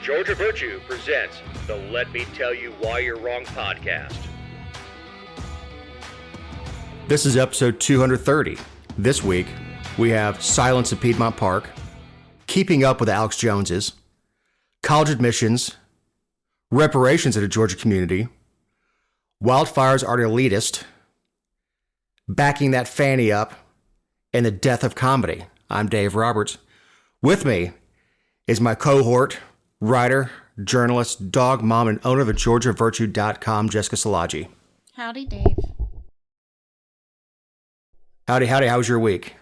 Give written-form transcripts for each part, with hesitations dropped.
Georgia Virtue presents the Let Me Tell You Why You're Wrong podcast. This is episode 230. This week, we have Silence at Piedmont Park, Keeping Up with the Alex Joneses, college admissions, reparations at a Georgia community, wildfires are elitist, backing that fanny up, and the death of comedy. I'm Dave Roberts. With me is my cohort, writer, journalist, dog mom, and owner of the GeorgiaVirtue.com, Jessica Szilagyi. Howdy, Dave. Howdy. How was your week?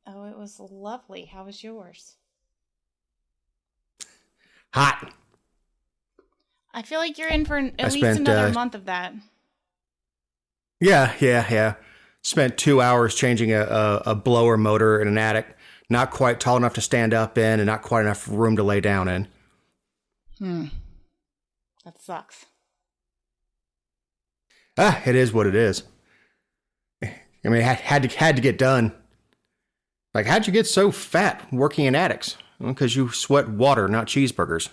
Oh, it was lovely. How was yours? Hot. I feel like you're in for at least another month of that. Yeah. Spent 2 hours changing a blower motor in an attic. Not quite tall enough to stand up in and not quite enough room to lay down in. That sucks. It is what it is. I mean, it had to get done. Like, how'd you get so fat working in attics? Well, because you sweat water, not cheeseburgers.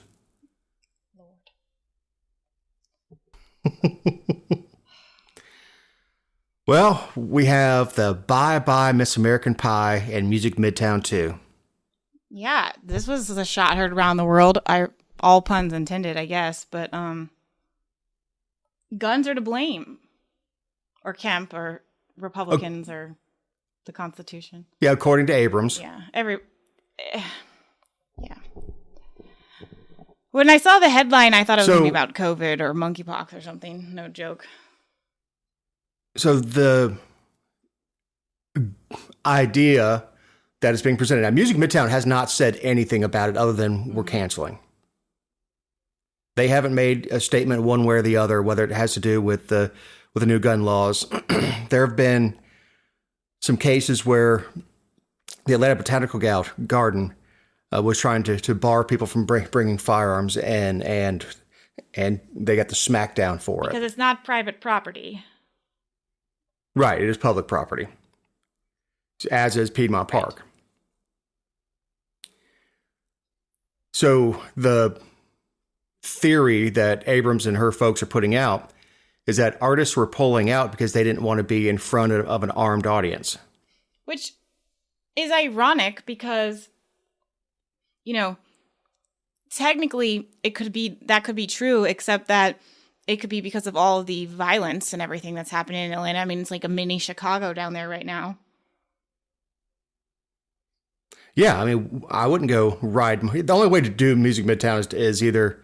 Lord. Well, we have the Bye Bye Miss American Pie and Music Midtown 2. Yeah, this was a shot heard around the world. All puns intended, I guess. But guns are to blame. Or Kemp, or Republicans, or the Constitution. Yeah, according to Abrams. Yeah, yeah. When I saw the headline, I thought it was going to be about COVID or monkeypox or something. No joke. So the idea that is being presented now, Music Midtown has not said anything about it other than we're canceling. They haven't made a statement one way or the other, whether it has to do with the new gun laws. There have been some cases where the Atlanta Botanical Garden was trying to bar people from bringing firearms, and they got the smackdown for it. Because it's not private property. Right, it is public property, as is Piedmont Park. Right. So the theory that Abrams and her folks are putting out is that artists were pulling out because they didn't want to be in front of an armed audience. Which is ironic because, technically that could be true, except that it could be because of all of the violence and everything that's happening in Atlanta. I mean, it's like a mini Chicago down there right now. Yeah, I mean, I wouldn't go ride. The only way to do Music Midtown is either,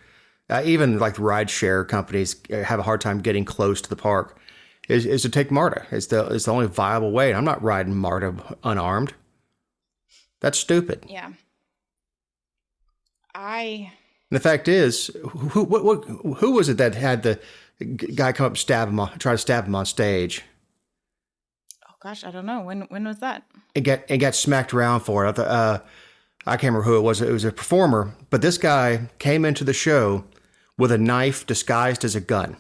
even like the ride share companies have a hard time getting close to the park, is to take MARTA. It's the only viable way. And I'm not riding MARTA unarmed. That's stupid. Yeah. And the fact is, who was it that had the guy come up and try to stab him on stage? Oh gosh, I don't know. When was that? And got smacked around for it. I can't remember who it was. It was a performer, but this guy came into the show with a knife disguised as a gun.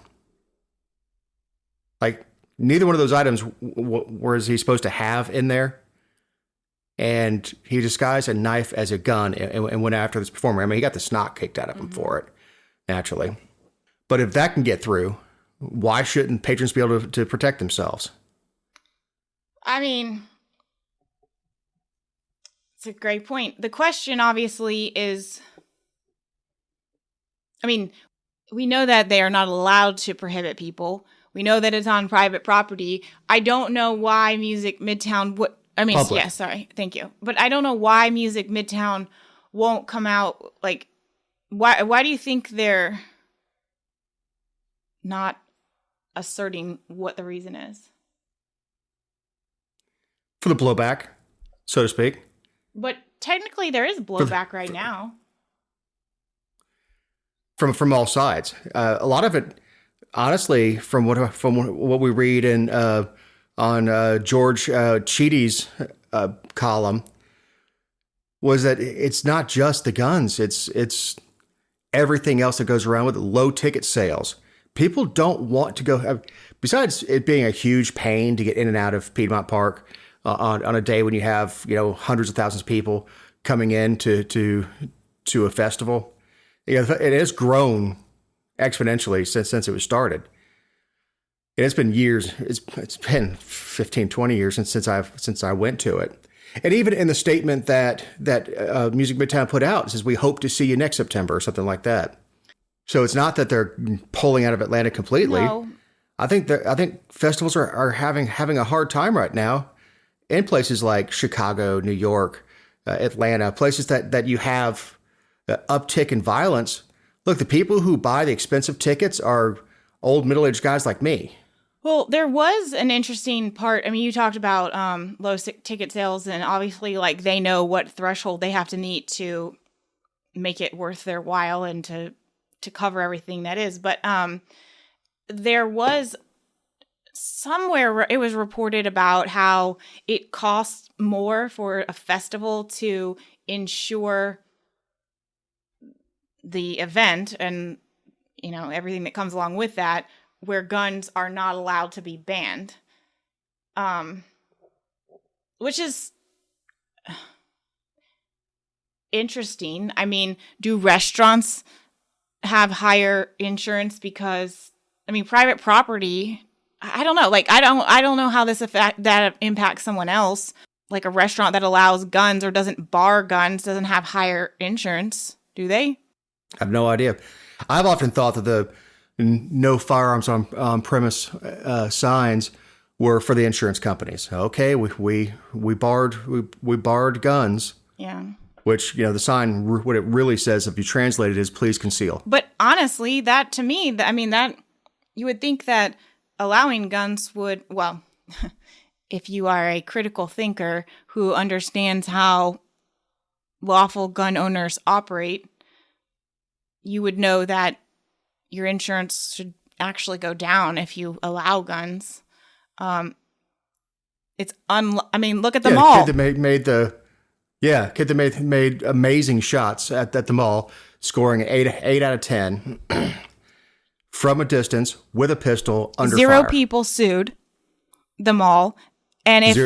Like, neither one of those items was he supposed to have in there. And he disguised a knife as a gun and went after this performer. I mean, he got the snot kicked out of him for it, naturally. But if that can get through, why shouldn't patrons be able to protect themselves? I mean, it's a great point. The question, obviously, is, we know that they are not allowed to prohibit people. We know that it's on private property. I don't know why Music Midtown would... Public. Yeah, sorry. Thank you. But I don't know why Music Midtown won't come out. Like, why do you think they're not asserting what the reason is? For the blowback, so to speak. But technically there is blowback right now. From all sides. A lot of it, honestly, from what we read in... on George Cheedy's column, was that it's not just the guns. It's everything else that goes around with it. Low ticket sales. People don't want to go. Besides it being a huge pain to get in and out of Piedmont Park on a day when you have hundreds of thousands of people coming in to a festival, Yeah, it has grown exponentially since it was started. And it's been years. It's been 15, 20 years since I went to it. And even in the statement that Music Midtown put out, it says, "We hope to see you next September," or something like that. So it's not that they're pulling out of Atlanta completely. No. I think festivals are having a hard time right now in places like Chicago, New York, Atlanta, places that you have uptick in violence. Look, the people who buy the expensive tickets are old middle-aged guys like me. Well, there was an interesting part. I mean, you talked about low ticket sales, and obviously, like, they know what threshold they have to meet to make it worth their while and to cover everything that is. But there was somewhere where it was reported about how it costs more for a festival to insure the event and, you know, everything that comes along with that, where guns are not allowed to be banned. Which is interesting. I mean, do restaurants have higher insurance because, I mean, private property, I don't know. Like, I don't know how that impacts someone else. Like a restaurant that allows guns or doesn't bar guns doesn't have higher insurance, do they? I have no idea. I've often thought that the no firearms on premise signs were for the insurance companies. Okay, we barred guns. Yeah. Which, you know, the sign, what it really says, if you translate it, is "please conceal." But honestly, that to me, I mean, that you would think that allowing guns would, well, if you are a critical thinker who understands how lawful gun owners operate, you would know that your insurance should actually go down if you allow guns. I mean, look at the mall. The kid that made amazing shots at the mall, scoring 8 out of 10 from a distance with a pistol under Zero fire. people sued the mall, and if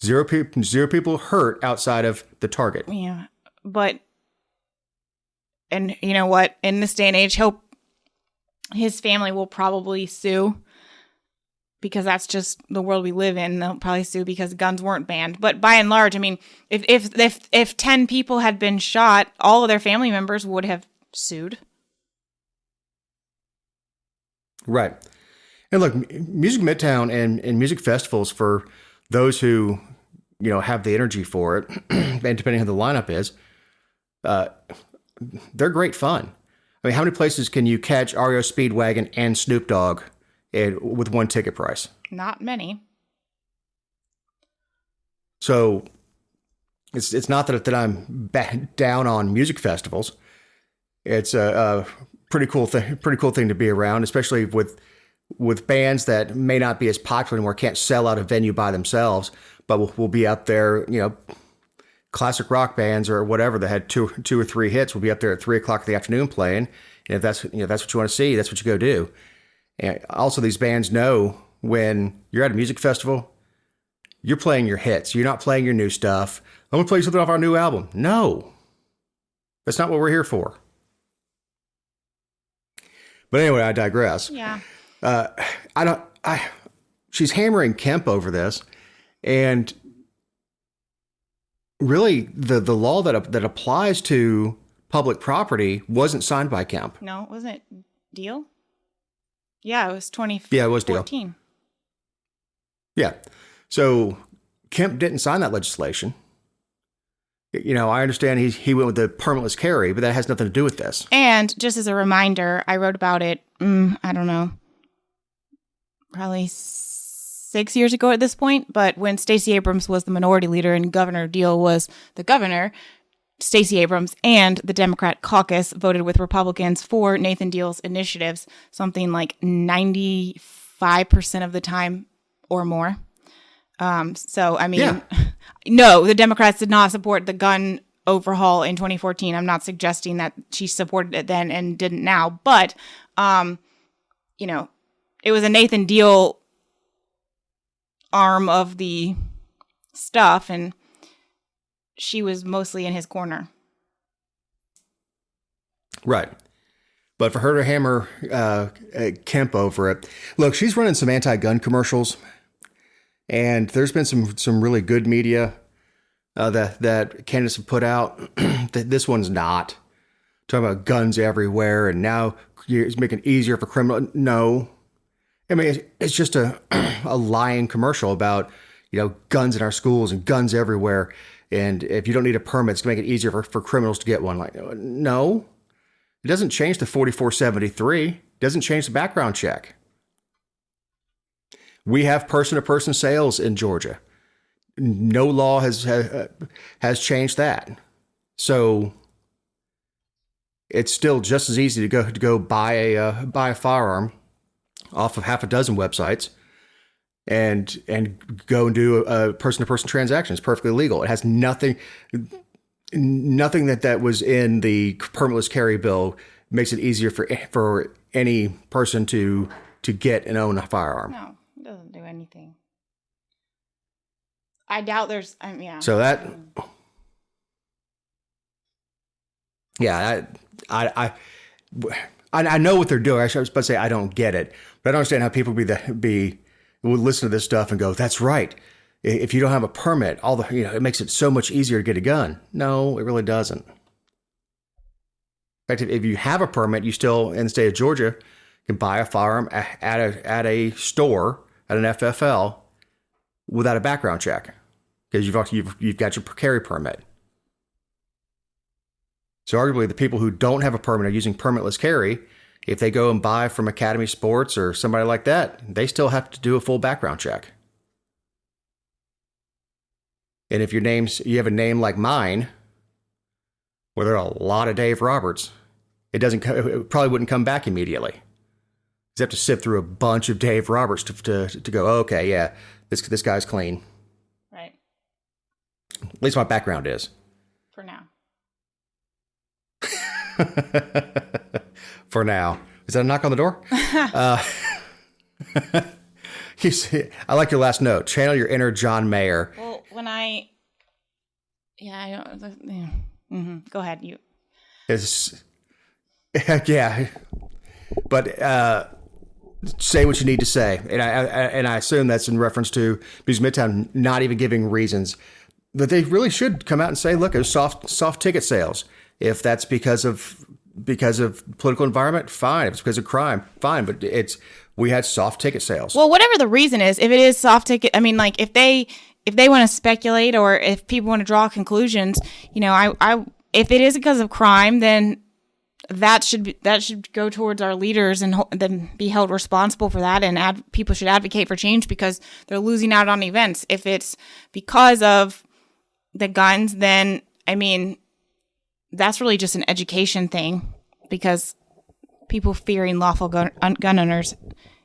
zero people hurt outside of the target. Yeah, but and you know what? In this day and age, his family will probably sue because that's just the world we live in. They'll probably sue because guns weren't banned. But by and large, I mean, if 10 people had been shot, all of their family members would have sued. Right. And look, Music Midtown and music festivals, for those who, you know, have the energy for it, and depending on who the lineup is, they're great fun. I mean, how many places can you catch REO Speedwagon and Snoop Dogg with one ticket price? Not many. So it's not that I'm down on music festivals. It's a pretty cool thing to be around, especially with bands that may not be as popular anymore, can't sell out a venue by themselves, but will be out there, you know. Classic rock bands or whatever that had two or three hits will be up there at 3:00 in the afternoon playing. And if that's what you want to see, that's what you go do. And also, these bands know when you're at a music festival, you're playing your hits. You're not playing your new stuff. I'm going to play something off our new album. No, that's not what we're here for. But anyway, I digress. Yeah. She's hammering Kemp over this, and really, the law that applies to public property wasn't signed by Kemp. No, wasn't it Deal? Yeah, it was 2014. Yeah, it was Deal. Yeah. So Kemp didn't sign that legislation. You know, I understand he went with the permitless carry, but that has nothing to do with this. And just as a reminder, I wrote about it, I don't know, probably 6 years ago at this point, but when Stacey Abrams was the minority leader and Governor Deal was the governor, Stacey Abrams and the Democrat caucus voted with Republicans for Nathan Deal's initiatives, something like 95% of the time or more. So, I mean, yeah. No, the Democrats did not support the gun overhaul in 2014. I'm not suggesting that she supported it then and didn't now, but, you know, it was a Nathan Deal arm of the stuff, and she was mostly in his corner. Right. But for her to hammer Kemp over it, look, she's running some anti-gun commercials, and there's been some really good media that candidates have put out. This one's not. Talking about guns everywhere, and now it's making it easier for criminals. No. I mean, it's just a lying commercial about, guns in our schools and guns everywhere. And if you don't need a permit, it's going to make it easier for criminals to get one. Like, no. It doesn't change the 4473. It doesn't change the background check. We have person-to-person sales in Georgia. No law has changed that. So it's still just as easy to go buy a firearm off of half a dozen websites and go and do a person-to-person transaction. It's perfectly legal. It has nothing that was in the permitless carry bill makes it easier for any person to get and own a firearm. No, it doesn't do anything. I doubt there's. Yeah. So that. Yeah, I know what they're doing. I was about to say I don't get it, but I don't understand how people would listen to this stuff and go, "That's right. If you don't have a permit, it makes it so much easier to get a gun." No, it really doesn't. In fact, if you have a permit, you still, in the state of Georgia, can buy a firearm at a store, at an FFL, without a background check, because you've got your carry permit. So arguably, the people who don't have a permit are using permitless carry. If they go and buy from Academy Sports or somebody like that, they still have to do a full background check. And if you have a name like mine, where there are a lot of Dave Roberts, it probably wouldn't come back immediately. You have to sift through a bunch of Dave Roberts to go, oh, okay, yeah, this guy's clean. Right. At least my background is. For now. For now. Is that a knock on the door? I like your last note. Channel your inner John Mayer. Well, when I don't. Yeah. Mm-hmm. Go ahead, you. Yeah, but say what you need to say, and I assume that's in reference to because Midtown not even giving reasons, but they really should come out and say, look, it was soft ticket sales. If that's because of political environment, fine. If it's because of crime, fine. But we had soft ticket sales. Well, whatever the reason is, if it is soft ticket, I mean, like if they want to speculate or if people want to draw conclusions, if it is because of crime, then that should go towards our leaders and then be held responsible for that. And people should advocate for change because they're losing out on events. If it's because of the guns, then I mean, that's really just an education thing because people fearing lawful gun owners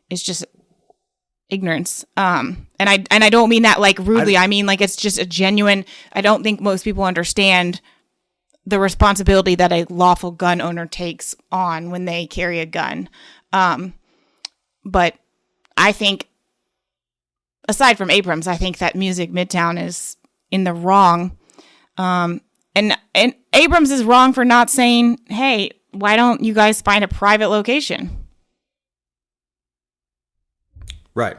is just ignorance. And I don't mean that like rudely. I mean like it's just a genuine. I don't think most people understand the responsibility that a lawful gun owner takes on when they carry a gun. But I think, aside from Abrams, I think that Music Midtown is in the wrong. And Abrams is wrong for not saying, hey, why don't you guys find a private location? Right.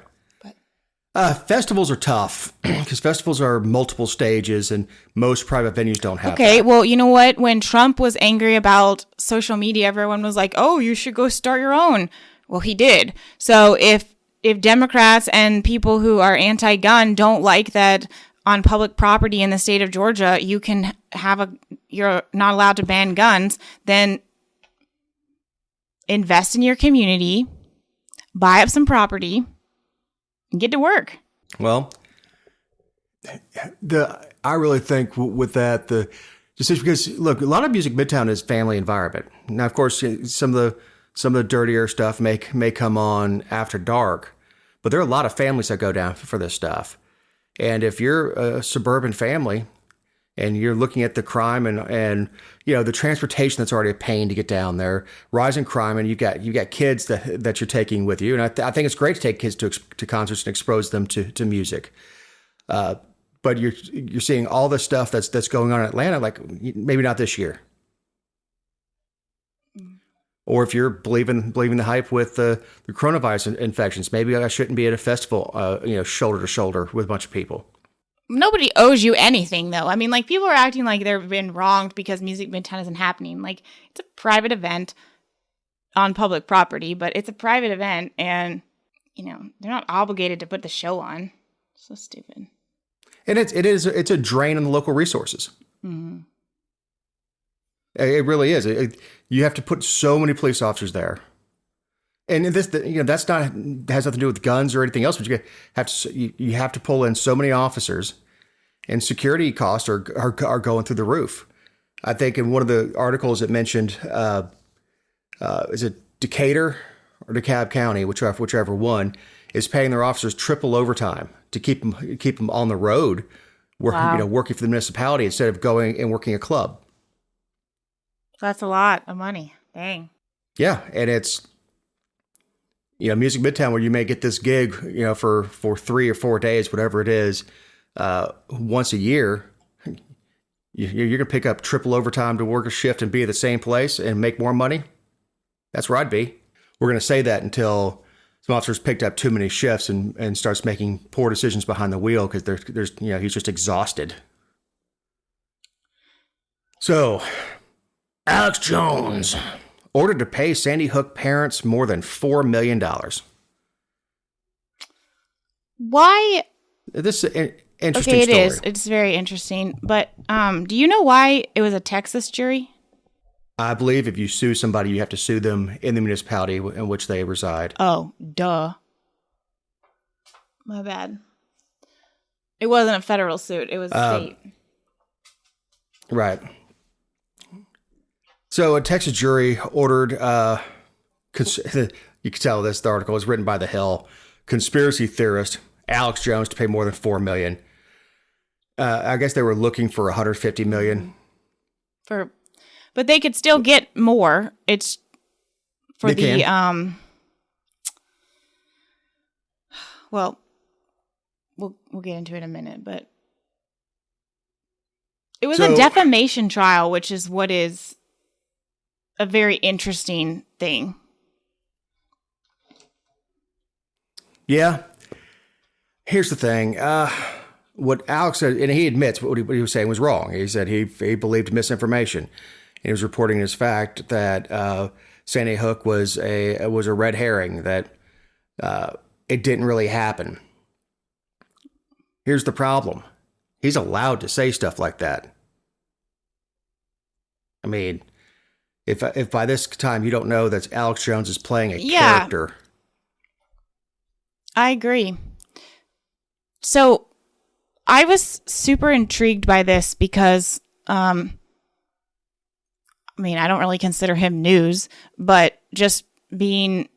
Festivals are tough because festivals are multiple stages and most private venues don't have that. Well, you know what? When Trump was angry about social media, everyone was like, oh, you should go start your own. Well, he did. So if Democrats and people who are anti-gun don't like that on public property in the state of Georgia, you're not allowed to ban guns, then invest in your community, buy up some property, and get to work. Well, I really think with that, just because look, a lot of Music Midtown is family environment. Now, of course, some of the dirtier stuff may come on after dark, but there are a lot of families that go down for this stuff. And if you're a suburban family and you're looking at the crime and the transportation that's already a pain to get down there, rising crime, and you got kids that you're taking with you, and I think it's great to take kids to concerts and expose them to music. But you're seeing all the stuff that's going on in Atlanta, like maybe not this year. Or if you're believing the hype with the coronavirus infections, maybe I shouldn't be at a festival, shoulder to shoulder with a bunch of people. Nobody owes you anything, though. I mean, like, people are acting like they've been wronged because Music Midtown isn't happening. Like, it's a private event on public property, but it's a private event, and, they're not obligated to put the show on. So stupid. And it's a drain on the local resources. Mm-hmm. It really is. You have to put so many police officers there, and that's not has nothing to do with guns or anything else. But you have to pull in so many officers, and security costs are going through the roof. I think in one of the articles it mentioned, is it Decatur or DeKalb County, whichever one, is paying their officers triple overtime to keep them on the road, working for the municipality instead of going and working a club. That's a lot of money. Dang. Yeah, and it's Music Midtown, where you may get this gig, for 3 or 4 days, whatever it is, once a year. You're gonna pick up triple overtime to work a shift and be at the same place and make more money. That's where I'd be. We're gonna say that until some officers picked up too many shifts and starts making poor decisions behind the wheel because there's he's just exhausted. So, Alex Jones ordered to pay Sandy Hook parents more than $4 million. Why? This is an interesting Okay, it story. is. It's very interesting. But do you know why it was a Texas jury? I believe if you sue somebody, you have to sue them in the municipality in which they reside. Oh, duh. My bad. It wasn't a federal suit. It was state. Right. So a Texas jury ordered, you can tell the article is written by The Hill, conspiracy theorist Alex Jones to pay more than $4 million. I guess they were looking for $150 million. But they could still get more. It's for they the can. Well, we'll get into it in a minute, but it was a defamation trial, which is what is a very interesting thing. Yeah. Here's the thing. What Alex said, and he admits what he was saying was wrong. He said he believed misinformation. He was reporting as fact that Sandy Hook was a red herring, that it didn't really happen. Here's the problem. He's allowed to say stuff like that. I mean, if by this time you don't know that Alex Jones is playing a character. I agree. So I was super intrigued by this because, I don't really consider him news, but just being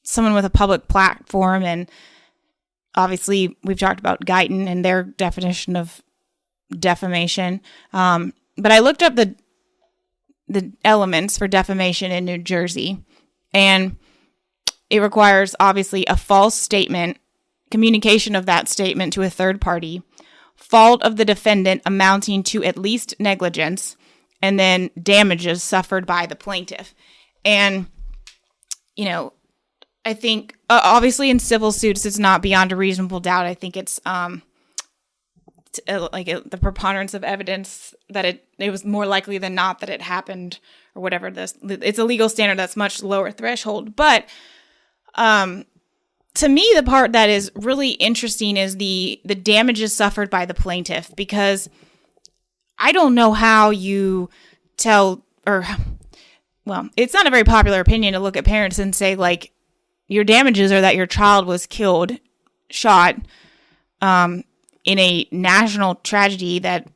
someone with a public platform, and obviously we've talked about Guyton and their definition of defamation. But I looked up the elements for defamation in New Jersey, and it requires obviously a false statement, communication of that statement to a third party, fault of the defendant amounting to at least negligence, and then damages suffered by the plaintiff. And, I think obviously in civil suits, it's not beyond a reasonable doubt. I think it's the preponderance of evidence that it was more likely than not that it happened, or whatever. It's a legal standard that's much lower threshold. But to me, the part that is really interesting is the damages suffered by the plaintiff, because I don't know how you it's not a very popular opinion to look at parents and say, like, your damages are that your child was shot, in a national tragedy that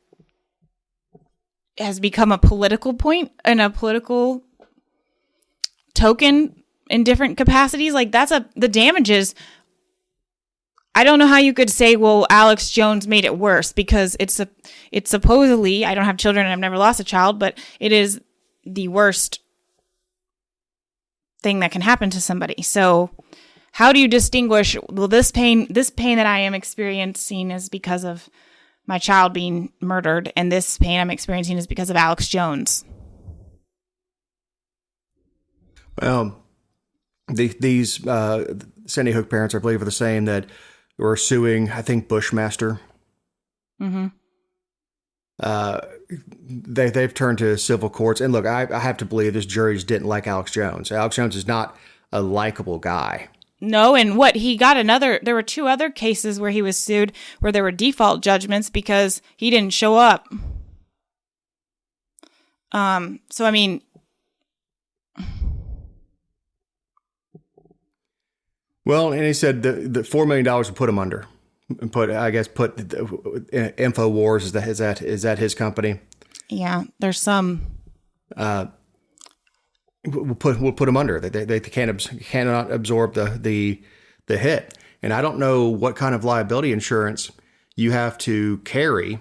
has become a political point and a political token in different capacities. Like, the damages. I don't know how you could say, well, Alex Jones made it worse, because it's supposedly, I don't have children and I've never lost a child, but it is the worst thing that can happen to somebody. So how do you distinguish, well, this pain that I am experiencing is because of my child being murdered, and this pain I'm experiencing is because of Alex Jones? These Sandy Hook parents, I believe, are the same that were suing, I think, Bushmaster. Mm-hmm. They've turned to civil courts. And look, I have to believe this jury just didn't like Alex Jones. Alex Jones is not a likable guy. No, and what he got there were 2 other cases where he was sued where there were default judgments because he didn't show up. So I mean, well, and he said the $4 million would put him under. And put InfoWars, is that his company? yeah, there's some. We'll put him under. They cannot absorb the hit. And I don't know what kind of liability insurance you have to carry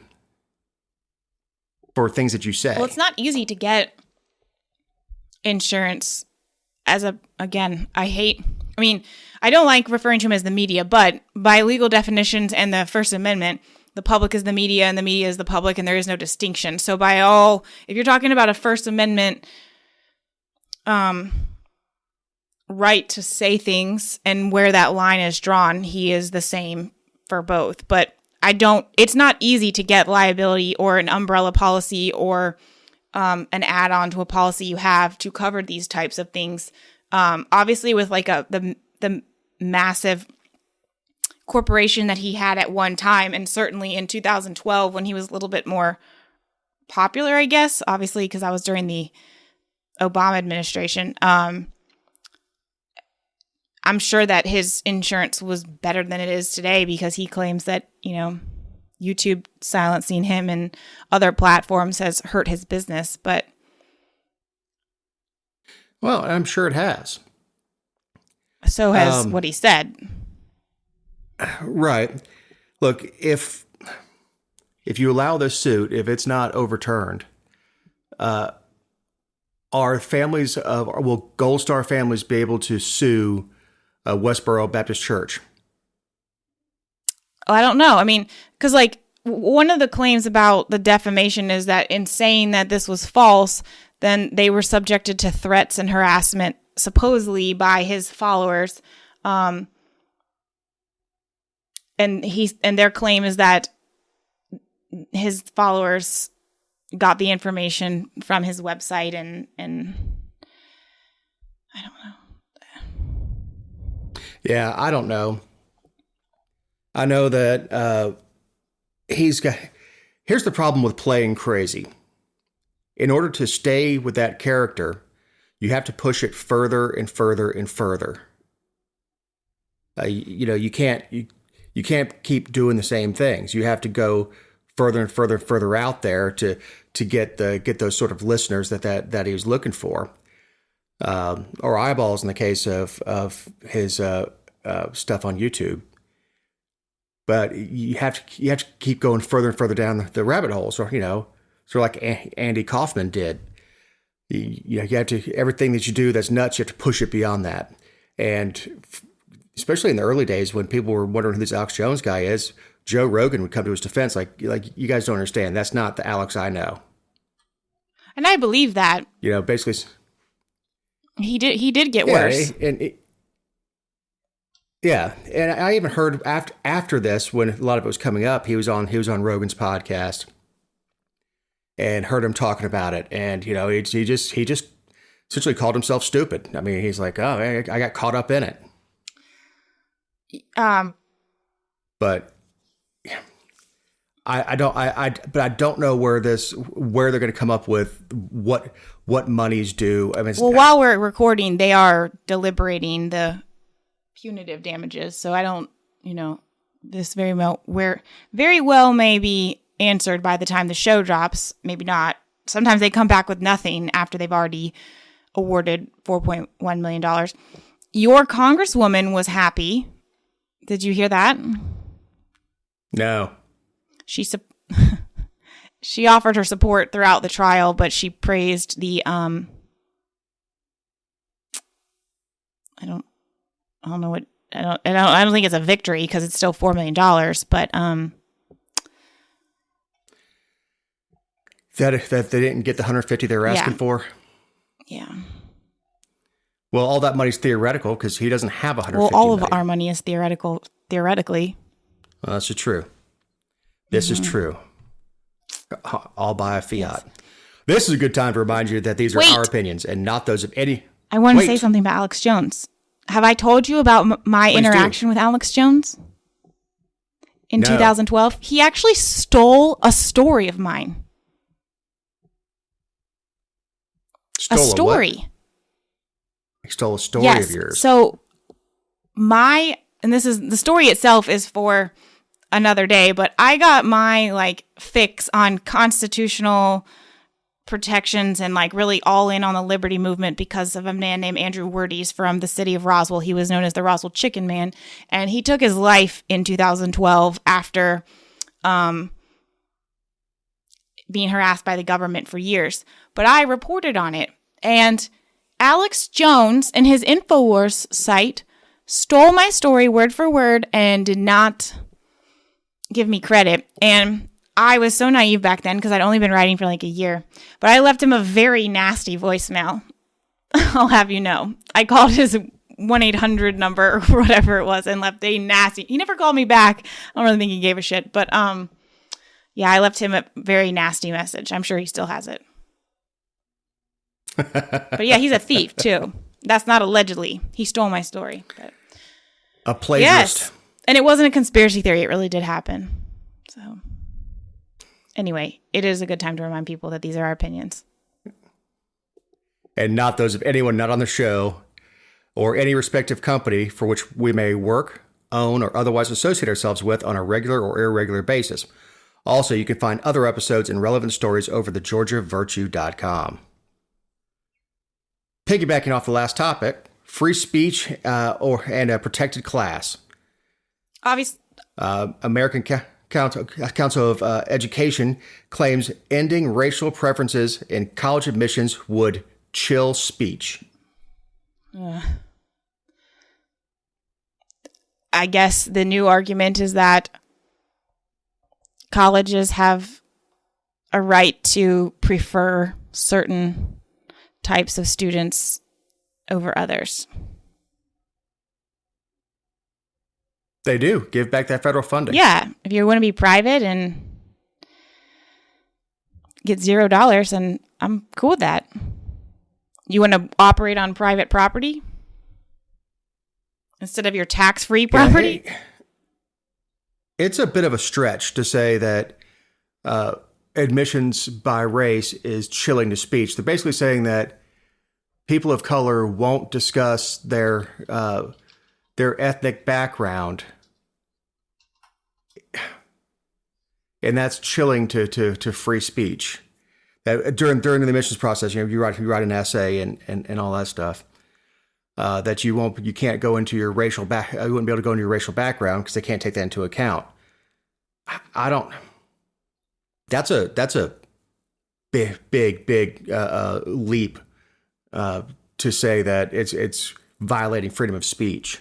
for things that you say. Well, it's not easy to get insurance again, I don't like referring to him as the media, but by legal definitions and the First Amendment, the public is the media and the media is the public, and there is no distinction. So if you're talking about a First Amendment right to say things and where that line is drawn, he is the same for both. But it's not easy to get liability or an umbrella policy or an add-on to a policy you have to cover these types of things. Obviously with like the massive corporation that he had at one time, and certainly in 2012 when he was a little bit more popular, I guess, obviously because that was during the Obama administration. I'm sure that his insurance was better than it is today because he claims that, YouTube silencing him and other platforms has hurt his business, but well, I'm sure it has. So has what he said. Right. Look, if you allow this suit, if it's not overturned, will Gold Star families be able to sue Westboro Baptist Church? Oh, I don't know. Because one of the claims about the defamation is that in saying that this was false, then they were subjected to threats and harassment, supposedly by his followers. And their claim is that his followers got the information from his website and I don't know. Yeah, I don't know. I know that here's the problem with playing crazy. In order to stay with that character, you have to push it further and further and further. You can't keep doing the same things. You have to go further and further and further out there to get those sort of listeners that he was looking for, or eyeballs in the case of his stuff on YouTube. But you have to keep going further and further down the rabbit hole. So sort of like Andy Kaufman did. You have to, everything that you do that's nuts, you have to push it beyond that. And especially in the early days when people were wondering who this Alex Jones guy is, Joe Rogan would come to his defense like you guys don't understand. That's not the Alex I know. And I believe that. Basically, he did get worse. Yeah, and I even heard after this, when a lot of it was coming up, he was on Rogan's podcast, and heard him talking about it, and he just essentially called himself stupid. He's like, oh, I got caught up in it. But I don't know where they're going to come up with what money's due. While we're recording, they are deliberating the punitive damages. So I don't, this very well may be answered by the time the show drops. Maybe not. Sometimes they come back with nothing after they've already awarded $4.1 million. Your congresswoman was happy. Did you hear that? No. She offered her support throughout the trial, but she praised the I don't think it's a victory because it's still $4 million, but that they didn't get the 150 they were asking for. Yeah. Well, all that money's theoretical because he doesn't have 150 Well, all of million. our money is theoretically. Well, that's true. This is true. All by a fiat. Yes. This is a good time to remind you that these are Wait. our opinions and not those of any. I want to Wait. say something about Alex Jones. Have I told you about my Please interaction with Alex Jones in No. 2012? He actually stole a story of mine. Stole a story. What? He stole a story Yes. of yours. So and this is the story itself is for another day, but I got my fix on constitutional protections and really all in on the liberty movement because of a man named Andrew Wordies from the city of Roswell. He was known as the Roswell Chicken Man, and he took his life in 2012 after being harassed by the government for years. But I reported on it, and Alex Jones and his InfoWars site stole my story word for word and did not give me credit. And I was so naive back then because I'd only been writing for a year. But I left him a very nasty voicemail. I'll have you know. I called his 1-800 number or whatever it was and left a nasty... He never called me back. I don't really think he gave a shit. But yeah, I left him a very nasty message. I'm sure he still has it. But yeah, he's a thief too. That's not allegedly. He stole my story. But a plagiarist. yes. And it wasn't a conspiracy theory. It really did happen. So anyway, it is a good time to remind people that these are our opinions. And not those of anyone not on the show or any respective company for which we may work, own, or otherwise associate ourselves with on a regular or irregular basis. Also, you can find other episodes and relevant stories over the GeorgiaVirtue.com. Piggybacking off the last topic, free speech and a protected class. Obviously, American Council of Education claims ending racial preferences in college admissions would chill speech. I guess the new argument is that colleges have a right to prefer certain types of students over others. They do. Give back that federal funding. Yeah. If you want to be private and get $0, then I'm cool with that. You want to operate on private property instead of your tax-free property? It's a bit of a stretch to say that admissions by race is chilling to speech. They're basically saying that people of color won't discuss their ethnic background, and that's chilling to free speech. During the admissions process, you write an essay and all that stuff. That you can't go into your racial you wouldn't be able to go into your racial background because they can't take that into account. I don't. That's a big leap to say that it's violating freedom of speech.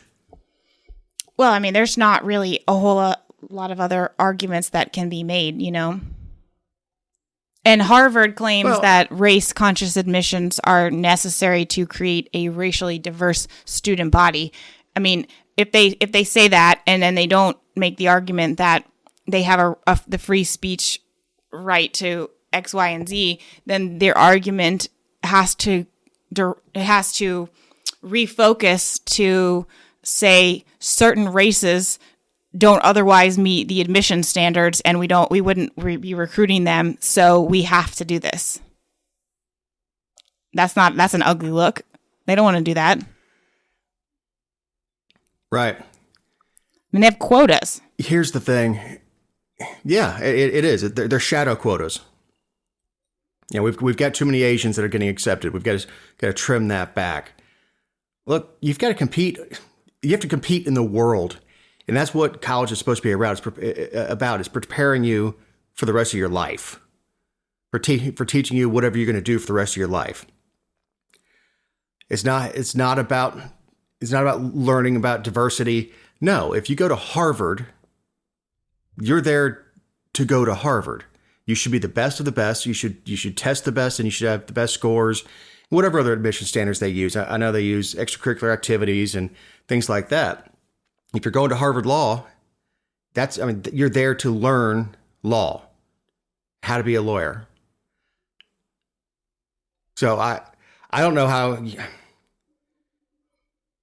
Well, I mean, there's not really a whole lot of other arguments that can be made, you know. And Harvard claims that race-conscious admissions are necessary to create a racially diverse student body. I mean, if they say that and then they don't make the argument that they have the free speech right to X, Y, and Z, then their argument has to refocus to say certain races don't otherwise meet the admission standards and we wouldn't be recruiting them, so we have to do this. That's an ugly look. They don't want to do that. Right. I mean, they have quotas. Here's the thing. Yeah, it is. They're shadow quotas. You know, we've got too many Asians that are getting accepted. We've got to trim that back. Look, you've got to compete. You have to compete in the world. And that's what college is supposed to be about. It's preparing you for the rest of your life, for teaching you whatever you're going to do for the rest of your life. It's not about learning about diversity. No, if you go to Harvard, you're there to go to Harvard. You should be the best of the best. You should test the best, and you should have the best scores, whatever other admission standards they use. I know they use extracurricular activities and things like that. If you're going to Harvard Law, you're there to learn law, how to be a lawyer. So I don't know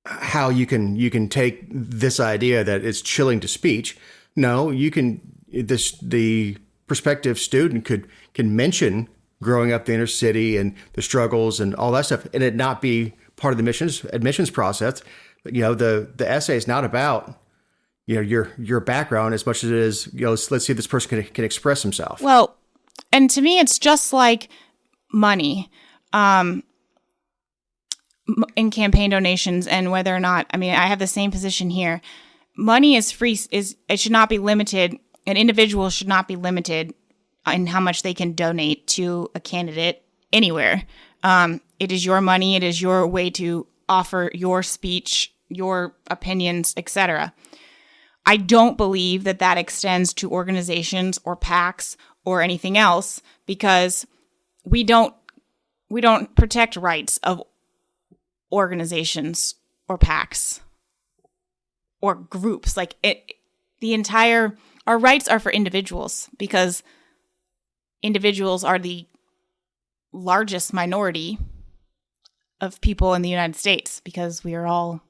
how you can take this idea that it's chilling to speech. No, the prospective student can mention growing up the inner city and the struggles and all that stuff, and it not be part of the admissions process. But, the essay is not about, your background as much as it is, let's see if this person can express himself. Well, and to me, it's just like money in campaign donations, and whether or not, I have the same position here. Money is free, it should not be limited. An individual should not be limited in how much they can donate to a candidate anywhere. It is your money. It is your way to offer your speech, your opinions, etc. I don't believe that extends to organizations or PACs or anything else, because we don't protect rights of organizations or PACs or groups. Our rights are for individuals, because individuals are the largest minority of people in the United States, because we are all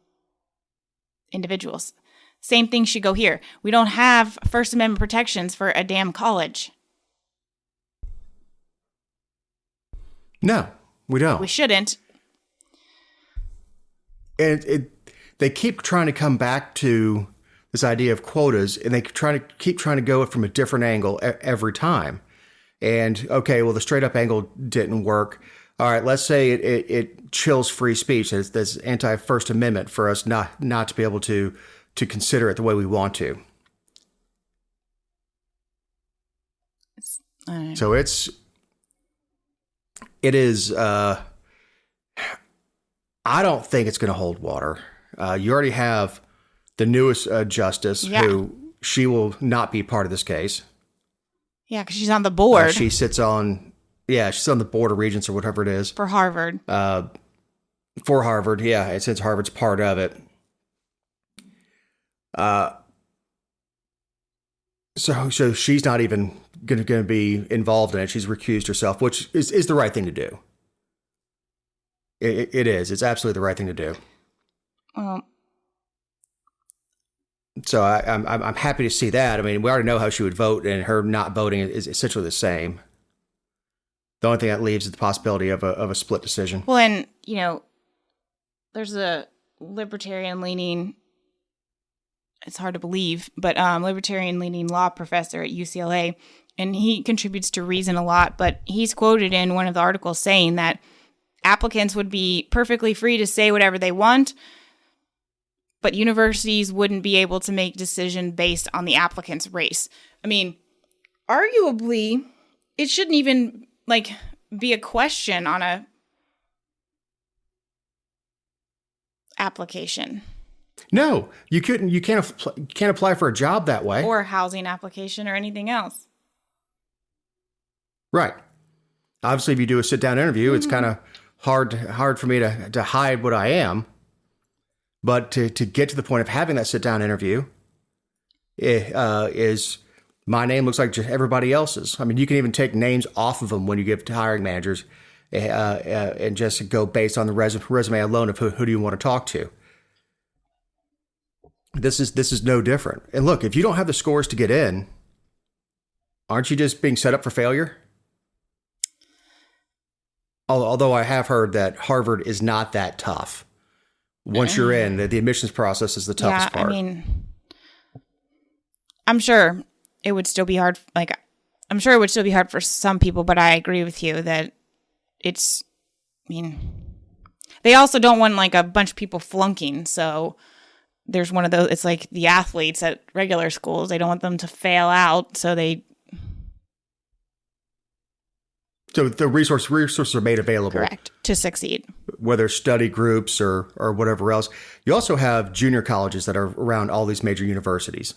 individuals. Same thing should go here. We don't have First Amendment protections for a damn college. No, we don't. We shouldn't. And they keep trying to come back to this idea of quotas, and they keep trying to go from a different angle every time. And okay, well, the straight up angle didn't work. All right, let's say it chills free speech. There's anti-First Amendment for us not to be able to consider it the way we want to. So it is. I don't think it's going to hold water. You already have the newest justice, who she will not be part of this case. Yeah, because she's on the board. She sits on, she's on the board of regents or whatever it is. For Harvard. For Harvard, yeah. Since Harvard's part of it. So she's not even going to be involved in it. She's recused herself, which is the right thing to do. It is. It's absolutely the right thing to do. So I'm happy to see that. We already know how she would vote, and her not voting is essentially the same. The only thing that leaves is the possibility of a split decision. Well, and there's a libertarian-leaning, it's hard to believe, but libertarian-leaning law professor at UCLA, and he contributes to Reason a lot, but he's quoted in one of the articles saying that applicants would be perfectly free to say whatever they want, but universities wouldn't be able to make decision based on the applicant's race. Arguably, it shouldn't even be a question on a application. No, you couldn't. You can't apply for a job that way, or a housing application, or anything else. Right. Obviously, if you do a sit-down interview, it's kind of hard for me to hide what I am. But to get to the point of having that sit-down interview, is my name looks like just everybody else's. You can even take names off of them when you give to hiring managers, and just go based on the resume alone of who do you want to talk to. This is no different. And look, if you don't have the scores to get in, aren't you just being set up for failure? Although I have heard that Harvard is not that tough. Once you're in, the admissions process is the toughest part. I'm sure it would still be hard. I'm sure it would still be hard for some people, but I agree with you that it's, they also don't want a bunch of people flunking. So there's one of those, it's like the athletes at regular schools. They don't want them to fail out. So the resources are made available. Correct. To succeed. Whether study groups or whatever else. You also have junior colleges that are around all these major universities.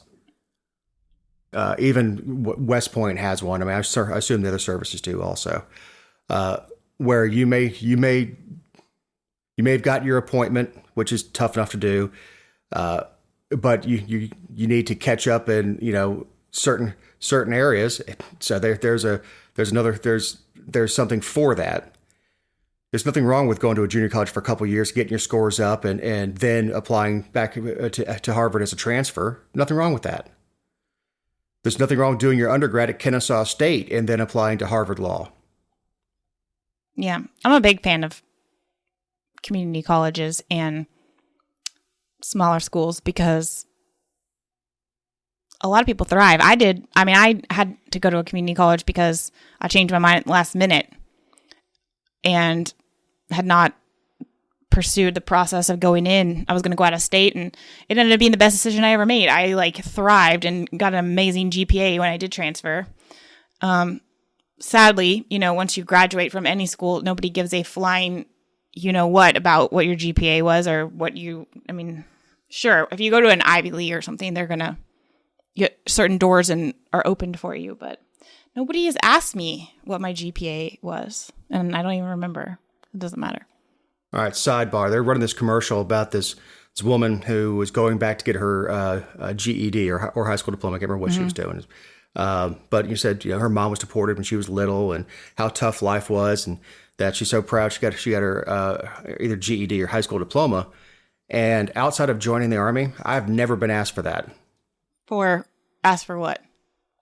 Even West Point has one. I assume the other services do also. Where you may You may have got your appointment, which is tough enough to do, but you need to catch up in certain areas. So there's something for that. There's nothing wrong with going to a junior college for a couple of years, getting your scores up, and then applying back to Harvard as a transfer. Nothing wrong with that. There's nothing wrong with doing your undergrad at Kennesaw State and then applying to Harvard Law. Yeah, I'm a big fan of community colleges and smaller schools because a lot of people thrive. I had to go to a community college because I changed my mind at the last minute and had not pursued the process of going in. I was going to go out of state, and it ended up being the best decision I ever made. I thrived and got an amazing GPA when I did transfer. Sadly, once you graduate from any school, nobody gives a flying, about what your GPA was or sure, if you go to an Ivy League or something, they're going to get certain doors and are opened for you, but nobody has asked me what my GPA was, and I don't even remember. It doesn't matter. All right, sidebar. They're running this commercial about this woman who was going back to get her GED or high school diploma. I can't remember what she was doing. But you said her mom was deported when she was little, and how tough life was, and that she's so proud she got her either GED or high school diploma. And outside of joining the Army, I've never been asked for that. Asked for what?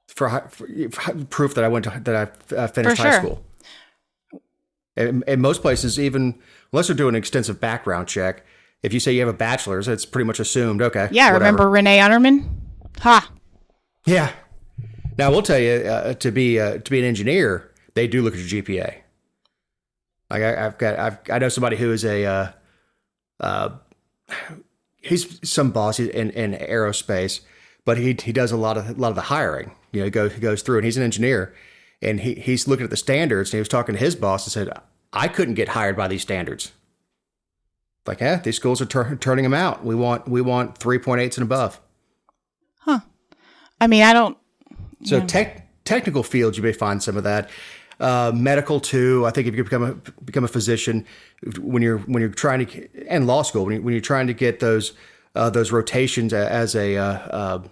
For proof that I finished high school. In most places, even unless they're doing an extensive background check, if you say you have a bachelor's, it's pretty much assumed. Okay. Yeah, whatever. Remember Renee Unterman? Ha. Yeah. Now, I will tell you, to be an engineer, they do look at your GPA. Like I know somebody who is he's some boss in aerospace, but he does a lot of the hiring. He goes through, and he's an engineer, and he's looking at the standards, and he was talking to his boss and said, I couldn't get hired by these standards. Like, these schools are turning them out. We want 3.8s and above. Huh. I mean, I don't. So technical fields, you may find some of that. Medical too. I think if you become a physician, when you're trying to, and law school, when you're trying to get those rotations as a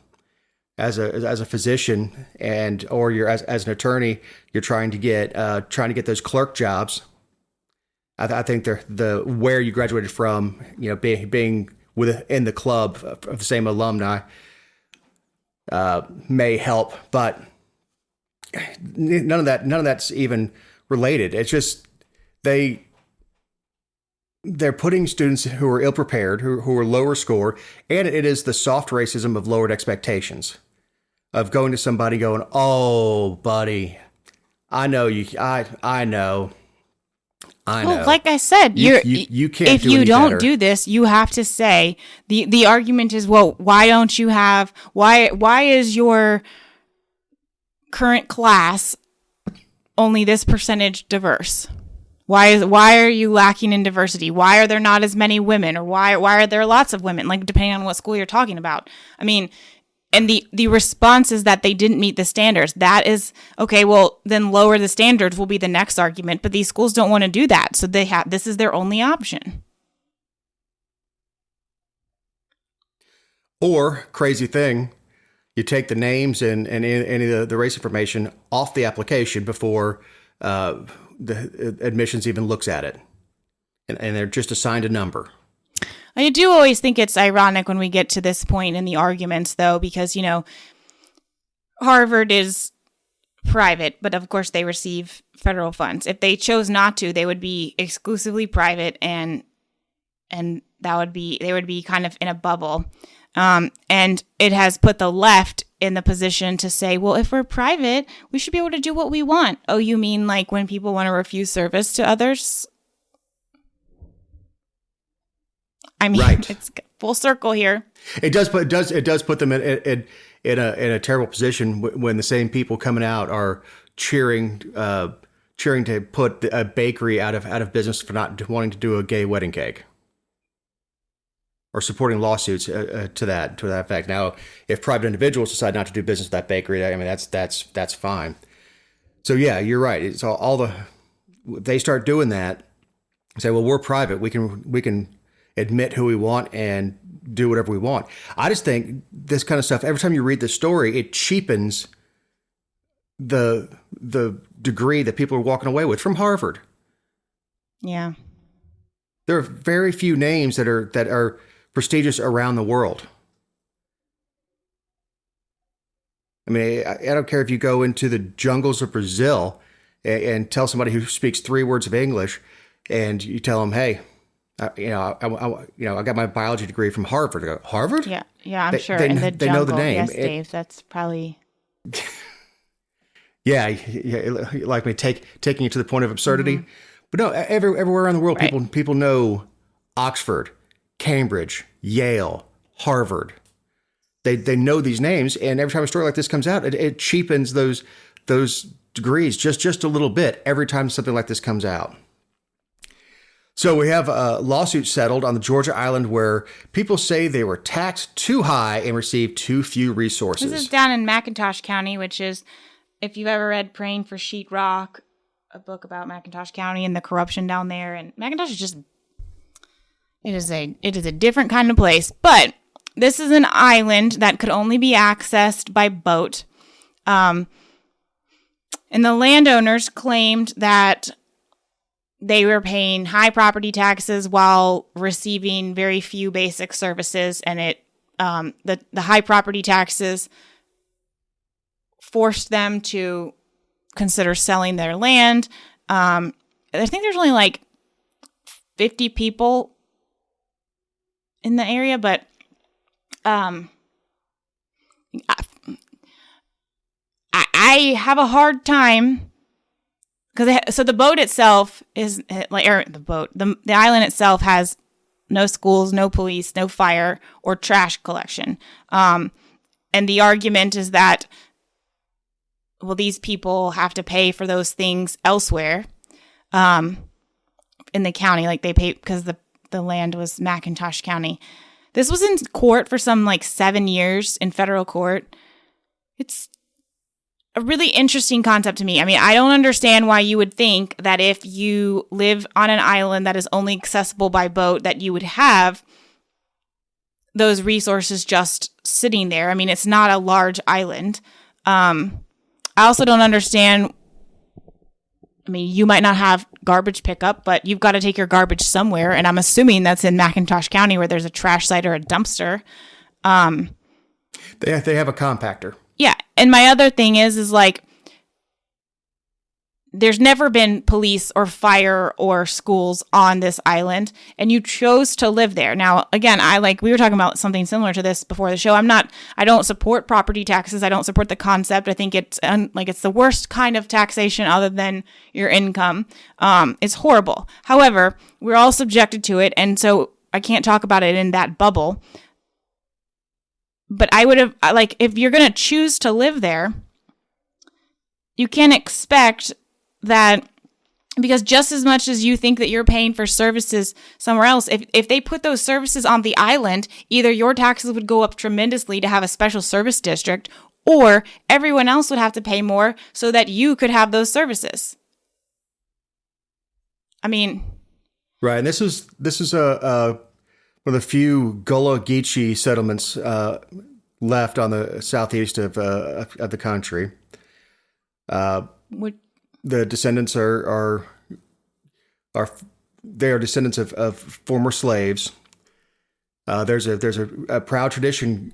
physician or you're as an attorney, you're trying to get those clerk jobs. I think the where you graduated from, being within the club of the same alumni may help, but none of that's even related. It's just they're putting students who are ill prepared, who are lower scored, and it is the soft racism of lowered expectations, of going to somebody going, "Oh, buddy, I know you. I know." Well, like I said, you can't. If you don't do this, you have to say the argument is, well, why don't you have why is your current class only this percentage diverse? Why are you lacking in diversity? Why are there not as many women, or why are there lots of women? Like, depending on what school you're talking about. I mean, and the response is that they didn't meet the standards. That is okay. Well, then lower the standards will be the next argument. But these schools don't want to do that, so this is their only option. Or crazy thing, you take the names and any of the race information off the application before the admissions even looks at it, and they're just assigned a number. I do always think it's ironic when we get to this point in the arguments, though, because, Harvard is private, but of course they receive federal funds. If they chose not to, they would be exclusively private, and they would be kind of in a bubble. And it has put the left in the position to say, well, if we're private, we should be able to do what we want. Oh, you mean like when people want to refuse service to others? I mean, right. It's full circle here. It does put them in a terrible position when the same people coming out are cheering to put a bakery out of business for not wanting to do a gay wedding cake, or supporting lawsuits to that effect. Now, if private individuals decide not to do business with that bakery, I mean that's fine. So yeah, you're right. It's all they start doing that. say, well, we're private. We can admit who we want and do whatever we want. I just think this kind of stuff, every time you read the story, it cheapens the degree that people are walking away with from Harvard. Yeah. There are very few names that are prestigious around the world. I mean, I don't care if you go into the jungles of Brazil and tell somebody who speaks 3 words of English, and you tell them, "Hey, I got my biology degree from Harvard." I go, Harvard? Yeah, I'm sure. They, In the they jungle, know the name. yes, Dave. That's probably. Yeah, like me taking it to the point of absurdity. Mm-hmm. But no, everywhere around the world, right. people know Oxford, Cambridge, Yale, Harvard. They know these names, and every time a story like this comes out, it cheapens those degrees just a little bit every time something like this comes out. So we have a lawsuit settled on the Georgia island where people say they were taxed too high and received too few resources. This is down in McIntosh County, which is, if you've ever read Praying for Sheetrock, a book about McIntosh County and the corruption down there, and McIntosh is just, it is a different kind of place. But this is an island that could only be accessed by boat. And the landowners claimed that they were paying high property taxes while receiving very few basic services, and the high property taxes forced them to consider selling their land. I think there's only like 50 people in the area, but I have a hard time because the boat itself is like, or the island itself has no schools, no police, no fire, or trash collection. And the argument is that, well, these people have to pay for those things elsewhere in the county, like they pay because the land was McIntosh County. This was in court for some 7 years in federal court. It's a really interesting concept to me. I mean, I don't understand why you would think that if you live on an island that is only accessible by boat, that you would have those resources just sitting there. I mean, it's not a large island. I also don't understand. I mean, you might not have garbage pickup, but you've got to take your garbage somewhere. And I'm assuming that's in McIntosh County where there's a trash site or a dumpster. They have a compactor. Yeah. And my other thing is there's never been police or fire or schools on this island, and you chose to live there. Now, again, we were talking about something similar to this before the show. I don't support property taxes. I don't support the concept. I think it's it's the worst kind of taxation other than your income. It's horrible. However, we're all subjected to it, and so I can't talk about it in that bubble. But I would have, if you're going to choose to live there, you can't expect that, because just as much as you think that you're paying for services somewhere else, if they put those services on the island, either your taxes would go up tremendously to have a special service district, or everyone else would have to pay more so that you could have those services. I mean, right. And this is one of the few Gullah Geechee settlements left on the southeast of the country. The descendants are descendants of former slaves. There's a proud tradition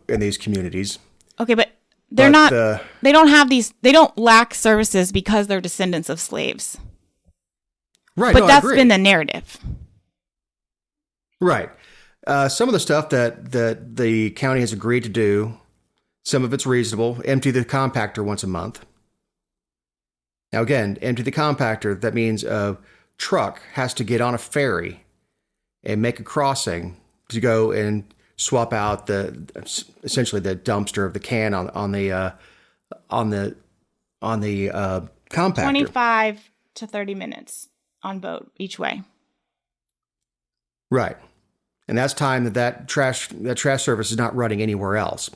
in these communities. Okay, but they don't lack services because they're descendants of slaves. Right. But that's been the narrative. Right. Some of the stuff that the county has agreed to do, some of it's reasonable. Empty the compactor once a month. Now, again, empty the compactor. That means a truck has to get on a ferry and make a crossing to go and swap out essentially the dumpster of the can on the compactor. 25 to 30 minutes on boat each way. Right. And that's time that trash service is not running anywhere else.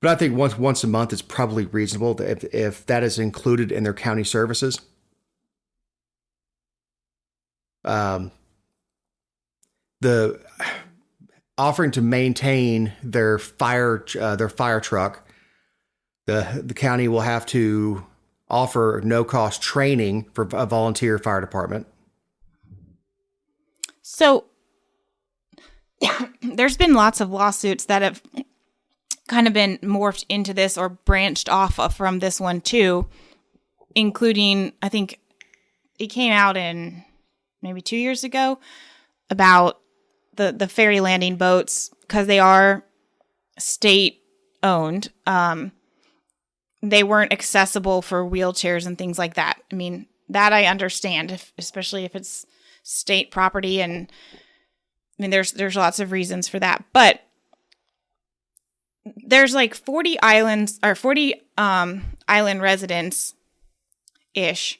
But I think once a month is probably reasonable if that is included in their county services. the offering to maintain their fire truck. The county will have to offer no-cost training for a volunteer fire department. So there's been lots of lawsuits that have kind of been morphed into this or branched off from this one too, including, I think it came out in maybe 2 years ago about the ferry landing boats, because they are state owned. They weren't accessible for wheelchairs and things like that. I mean, that I understand, especially if it's state property, and I mean, there's lots of reasons for that. But there's like 40 islands or 40 island residents ish,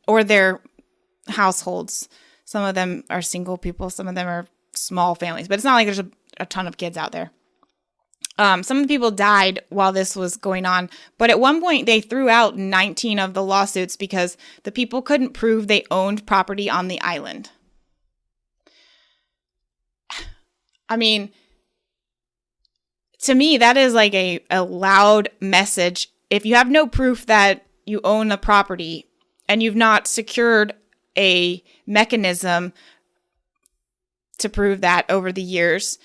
or their households. Some of them are single people, some of them are small families, but it's not like there's a ton of kids out there. Some of the people died while this was going on, but at one point they threw out 19 of the lawsuits because the people couldn't prove they owned property on the island. I mean, to me, that is like a loud message. If you have no proof that you own the property and you've not secured a mechanism to prove that over the years,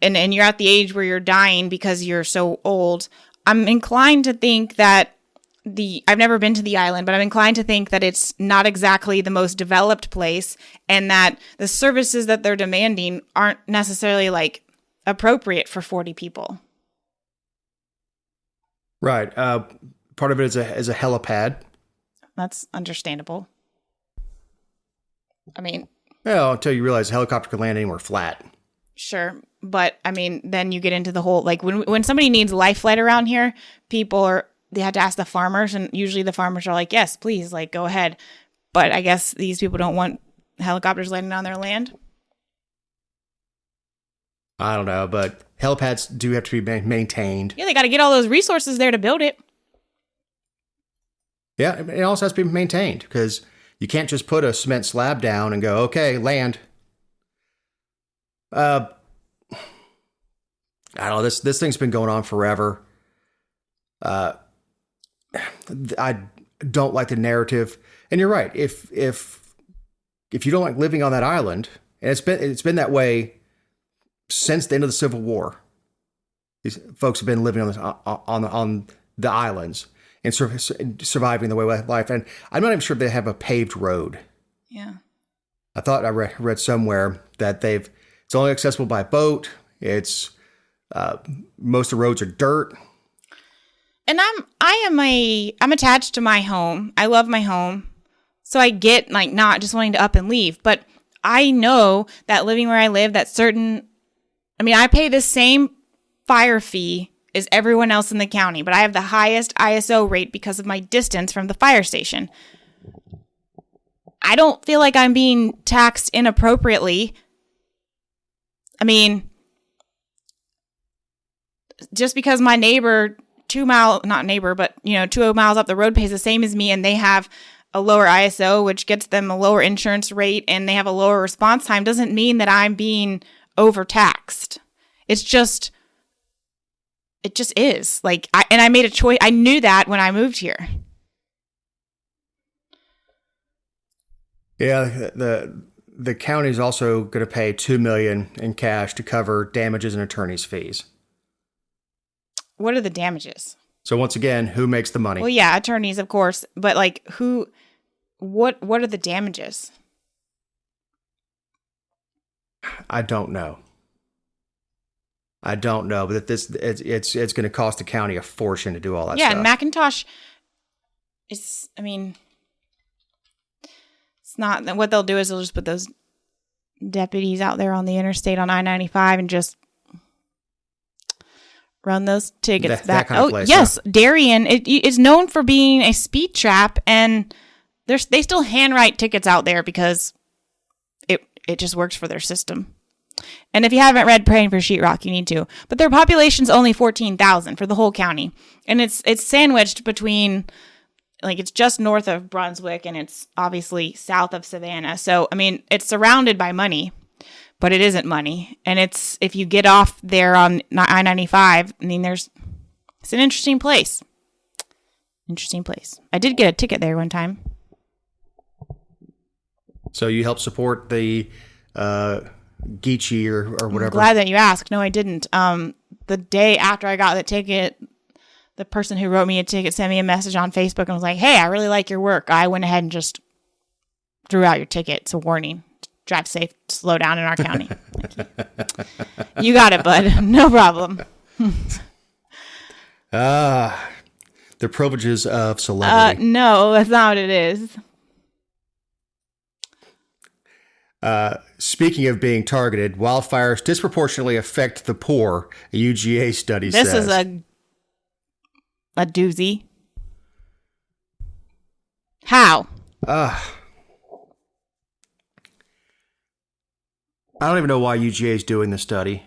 and you're at the age where you're dying because you're so old, I'm inclined to think that I've never been to the island, but I'm inclined to think that it's not exactly the most developed place, and that the services that they're demanding aren't necessarily like appropriate for 40 people. Right. Part of it is a helipad. That's understandable. I mean, well, until you realize a helicopter can land anywhere flat. Sure. But I mean, then you get into the whole, like when somebody needs life flight around here, they had to ask the farmers, and usually the farmers are like, yes, please, like, go ahead. But I guess these people don't want helicopters landing on their land. I don't know, but helipads do have to be maintained. Yeah, they got to get all those resources there to build it. Yeah, it also has to be maintained, because you can't just put a cement slab down and go, okay, land. I don't know. This thing's been going on forever. I don't like the narrative, and you're right. If you don't like living on that island, and it's been that way since the end of the Civil War. These folks have been living on the islands and surviving the way of life. And I'm not even sure if they have a paved road. Yeah. I thought I read somewhere that it's only accessible by boat. It's most of the roads are dirt. And I'm attached to my home. I love my home. So I get like not just wanting to up and leave, but I know that living where I live, I pay the same fire fee as everyone else in the county, but I have the highest ISO rate because of my distance from the fire station. I don't feel like I'm being taxed inappropriately. I mean, just because my neighbor 2 miles up the road pays the same as me, and they have a lower ISO, which gets them a lower insurance rate, and they have a lower response time, doesn't mean that I'm being overtaxed. It just is. Like, I made a choice. I knew that when I moved here. Yeah, the county is also going to pay $2 million in cash to cover damages and attorney's fees. What are the damages? So once again, who makes the money? Well, yeah, attorneys, of course, but like who? What are the damages? I don't know, but it's going to cost the county a fortune to do all that stuff. Yeah, and McIntosh it's not, what they'll do is they'll just put those deputies out there on the interstate on I-95 and just run those tickets back. That kind of place, yes, huh? Darien is known for being a speed trap, and they still handwrite tickets out there because it just works for their system. And if you haven't read Praying for Sheetrock, you need to. But their population's only 14,000 for the whole county, and it's sandwiched between like it's just north of Brunswick and it's obviously south of Savannah. So, I mean, it's surrounded by money, but it isn't money. And it's, if you get off there on I-95, I mean, it's an interesting place. Interesting place. I did get a ticket there one time. So you helped support the Geechee or whatever. I'm glad that you asked. No, I didn't. The day after I got the ticket, the person who wrote me a ticket sent me a message on Facebook and was like, "Hey, I really like your work." I went ahead and just threw out your ticket. It's a warning. Drive safe, slow down in our county. You got it, bud. No problem. The privileges of celebrity. No, that's not what it is. Speaking of being targeted, wildfires disproportionately affect the poor, a UGA study This says. is a doozy. How? I don't even know why UGA is doing this study.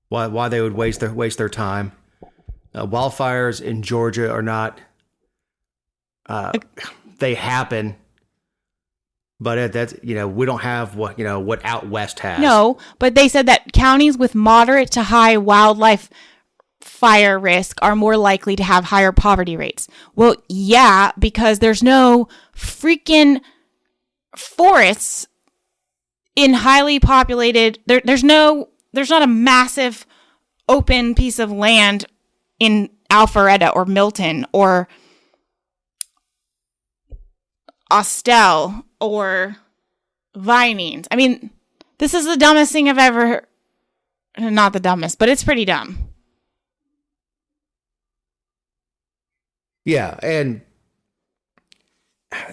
Why they would waste their time. Wildfires in Georgia are not. They happen, but that's we don't have what out west has. No, but they said that counties with moderate to high wildlife fire risk are more likely to have higher poverty rates. Well, yeah, because there's no freaking forests in highly populated. There's not a massive open piece of land in Alpharetta or Milton or Austell or Vinings. I mean, this is the dumbest thing I've ever. Not the dumbest, but it's pretty dumb. Yeah, and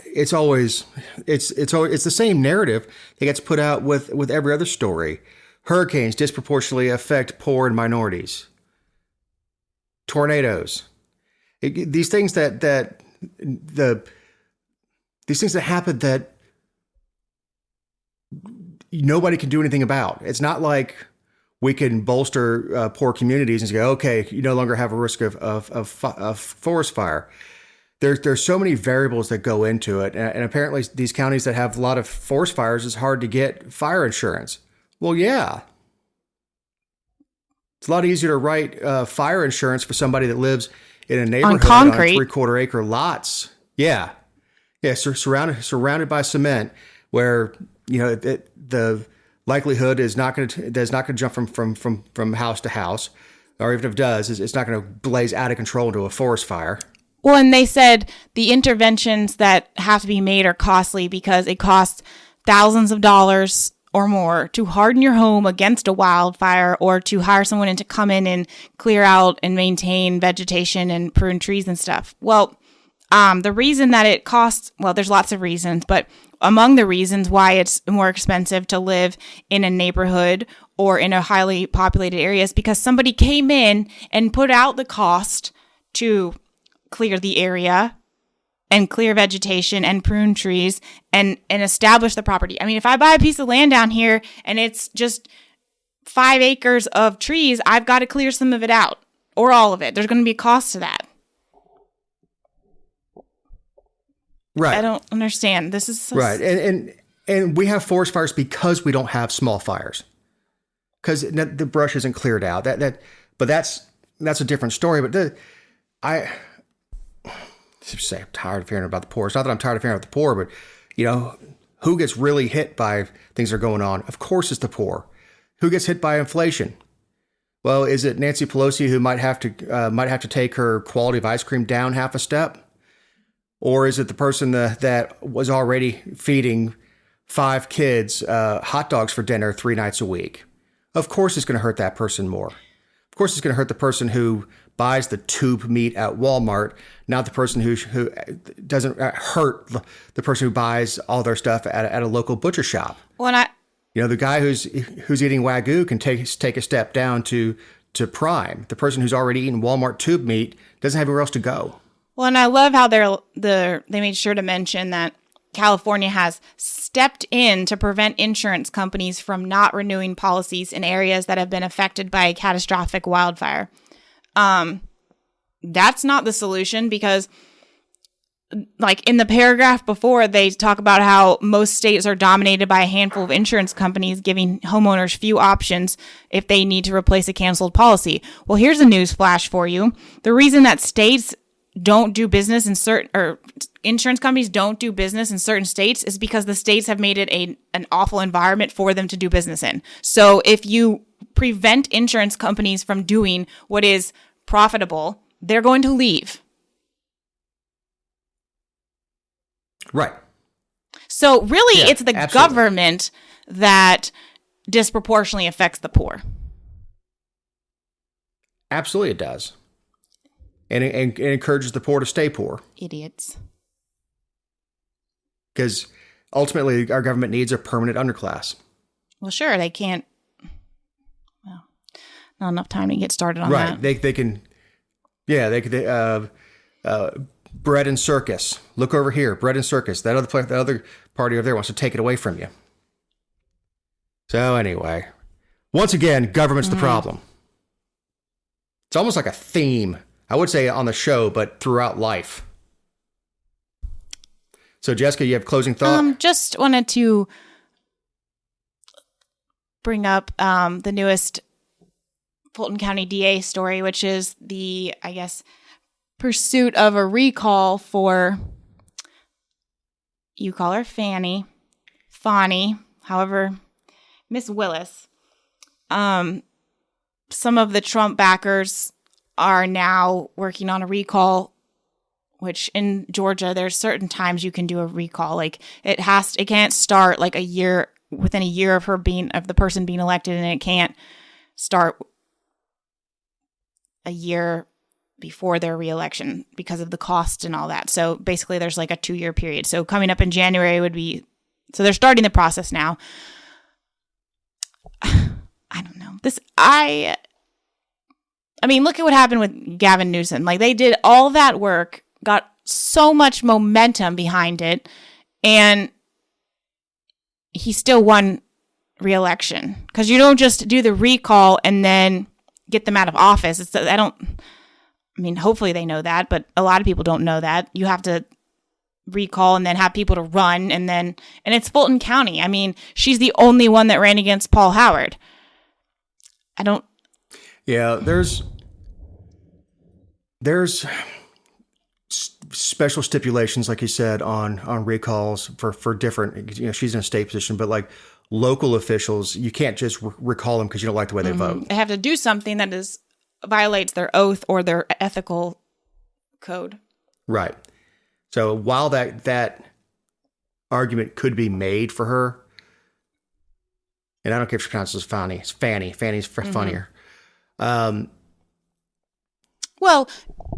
it's the same narrative that gets put out with every other story. Hurricanes disproportionately affect poor and minorities. Tornadoes, these things that happen that nobody can do anything about. It's not like we can bolster poor communities and say, okay, you no longer have a risk of forest fire. There's so many variables that go into it, and apparently these counties that have a lot of forest fires, it's hard to get fire insurance. Well, yeah. It's a lot easier to write fire insurance for somebody that lives in a neighborhood on 3/4 acre lots. Yeah. Surrounded by cement, where the likelihood is not going to jump from house to house, or even if it does, it's not going to blaze out of control into a forest fire. Well, and they said the interventions that have to be made are costly because it costs thousands of dollars or more to harden your home against a wildfire, or to hire someone in to come in and clear out and maintain vegetation and prune trees and stuff. Well, the reason that it costs, well, there's lots of reasons, but among the reasons why it's more expensive to live in a neighborhood or in a highly populated area is because somebody came in and put out the cost to clear the area and clear vegetation and prune trees and establish the property. I mean, if I buy a piece of land down here and it's just 5 acres of trees, I've got to clear some of it out or all of it. There's going to be a cost to that. Right. I don't understand. This is so right. And we have forest fires because we don't have small fires, because the brush isn't cleared out. But that's a different story. But I'm tired of hearing about the poor. It's not that I'm tired of hearing about the poor, but who gets really hit by things that are going on? Of course, it's the poor. Who gets hit by inflation? Well, is it Nancy Pelosi who might have to take her quality of ice cream down half a step? Or is it the person that was already feeding 5 kids hot dogs for dinner 3 nights a week? Of course it's going to hurt that person more. Of course it's going to hurt the person who buys the tube meat at Walmart, not the person who doesn't hurt the person who buys all their stuff at a local butcher shop. Well, the guy who's eating Wagyu can take a step down to Prime. The person who's already eating Walmart tube meat doesn't have anywhere else to go. Well, and I love how they made sure to mention that California has stepped in to prevent insurance companies from not renewing policies in areas that have been affected by a catastrophic wildfire. That's not the solution, because like in the paragraph before, they talk about how most states are dominated by a handful of insurance companies, giving homeowners few options if they need to replace a canceled policy. Well, here's a news flash for you. The reason that states don't do business in certain, or insurance companies don't do business in certain states is because the states have made it an awful environment for them to do business in. So if you prevent insurance companies from doing what is profitable, they're going to leave. Right. So really, Yeah, it's the absolutely. government that disproportionately affects the poor. Absolutely, it does. And it encourages the poor to stay poor. Idiots. Because ultimately, our government needs a permanent underclass. Well, sure, they can't. Well, not enough time to get started on Right. that. They can. Yeah, they could. Bread and circus. Look over here. Bread and circus. That other party over there wants to take it away from you. So anyway, once again, government's the problem. It's almost like a theme. I would say on the show, but throughout life. So Jessica, you have closing thought? Just wanted to bring up the newest Fulton County DA story, which is the, I guess, pursuit of a recall for, you call her Fani, however, Miss Willis. Some of the Trump backers are now working on a recall, which in Georgia, there's certain times you can do a recall. Like it can't start like within a year of the person being elected, and it can't start a year before their reelection because of the cost and all that. So basically there's like a 2-year period. So coming up in January so they're starting the process now. I don't know. I mean, look at what happened with Gavin Newsom. Like they did all that work, got so much momentum behind it, and he still won re-election. Because you don't just do the recall and then get them out of office. Hopefully they know that, but a lot of people don't know that. You have to recall and then have people to run, and it's Fulton County. I mean, she's the only one that ran against Paul Howard. Yeah, there's special stipulations, like you said, on recalls for different. She's in a state position, but like local officials, you can't just recall them because you don't like the way they vote. They have to do something that violates their oath or their ethical code. Right. So while that argument could be made for her, and I don't care if she pronounces Fanny. It's Fanny. Fanny's funnier. Well,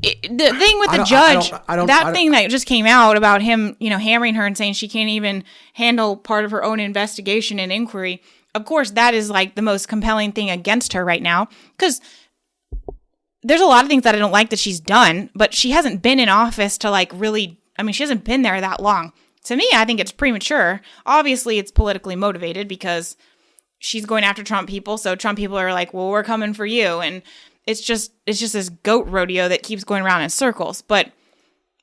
the thing with the judge, that thing that just came out about him, hammering her and saying she can't even handle part of her own investigation and inquiry. Of course, that is like the most compelling thing against her right now, because there's a lot of things that I don't like that she's done, but she hasn't been in office to she hasn't been there that long. To me, I think it's premature. Obviously, it's politically motivated because she's going after Trump people. So Trump people are like, well, we're coming for you. And it's just this goat rodeo that keeps going around in circles. But